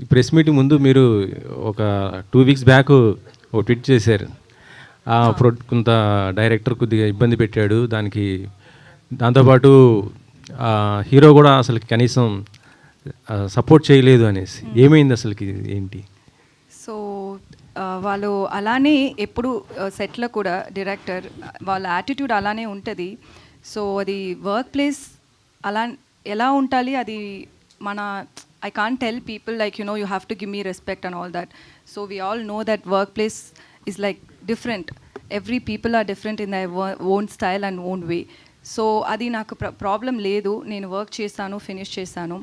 ఈ press meet ముందు మీరు ఒక 2 వీక్స్ బ్యాక్ ఒక ట్వీట్ చేశారు. కొంత డైరెక్టర్ కొద్దిగా ఇబ్బంది పెట్టాడు. దాంతోపాటు హీరో కూడా అసలు కనీసం సపోర్ట్ చేయలేదు అనేసి. ఏమైంది అసలుకి, ఏంటి? సో వాళ్ళు అలానే ఎప్పుడు సెట్లో కూడా డైరెక్టర్ వాళ్ళ యాటిట్యూడ్ అలానే ఉంటుంది. సో అది వర్క్ ప్లేస్ అలా ఎలా ఉండాలి అది మన I can't tell people like, you know, you have to give me respect and all that. So we all know that workplace is like different. Every people are different in their own style and own way. So అది నాకు problem లేదు, నేను work చేశాను, finish చేశాను.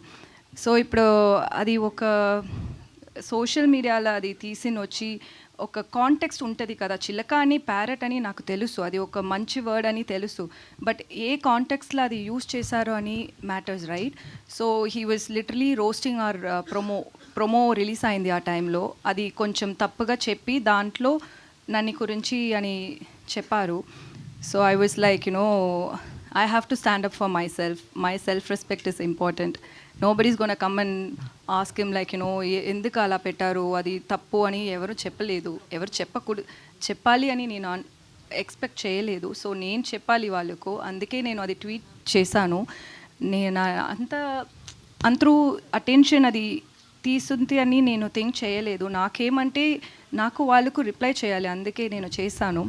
So ఇప్పుడు అది ఒక social మీడియాలో అది తీసిన వచ్చి ఒక కాంటెక్స్ట్ ఉంటుంది కదా, చిలక అని ప్యారెట్ అని నాకు తెలుసు, అది ఒక మంచి వర్డ్ అని తెలుసు, బట్ ఏ కాంటెక్స్ట్లో అది యూజ్ చేశారు అని matters, right? So he was literally roasting our promo release అయింది ఆ టైంలో, అది కొంచెం తప్పుగా చెప్పి దాంట్లో నన్ను గురించి అని చెప్పారు. So I was like, you know, I have to stand up for myself. My self-respect is important. Nobody's going to come and ask him like, you know, ఎందుకు అలా పెట్టారు, అది తప్పు అని ఎవరు చెప్పలేదు, ఎవరు చెప్పాలి అని నేను ఎక్స్పెక్ట్ చేయలేదు. సో నేను చెప్పాలి వాళ్ళకు, అందుకే నేను అది ట్వీట్ చేశాను. నేను అంతరూ అటెన్షన్ అది తీసుంది అని నేను థింక్ చేయలేదు. నాకేమంటే నాకు వాళ్ళకు రిప్లై చేయాలి, అందుకే నేను చేశాను.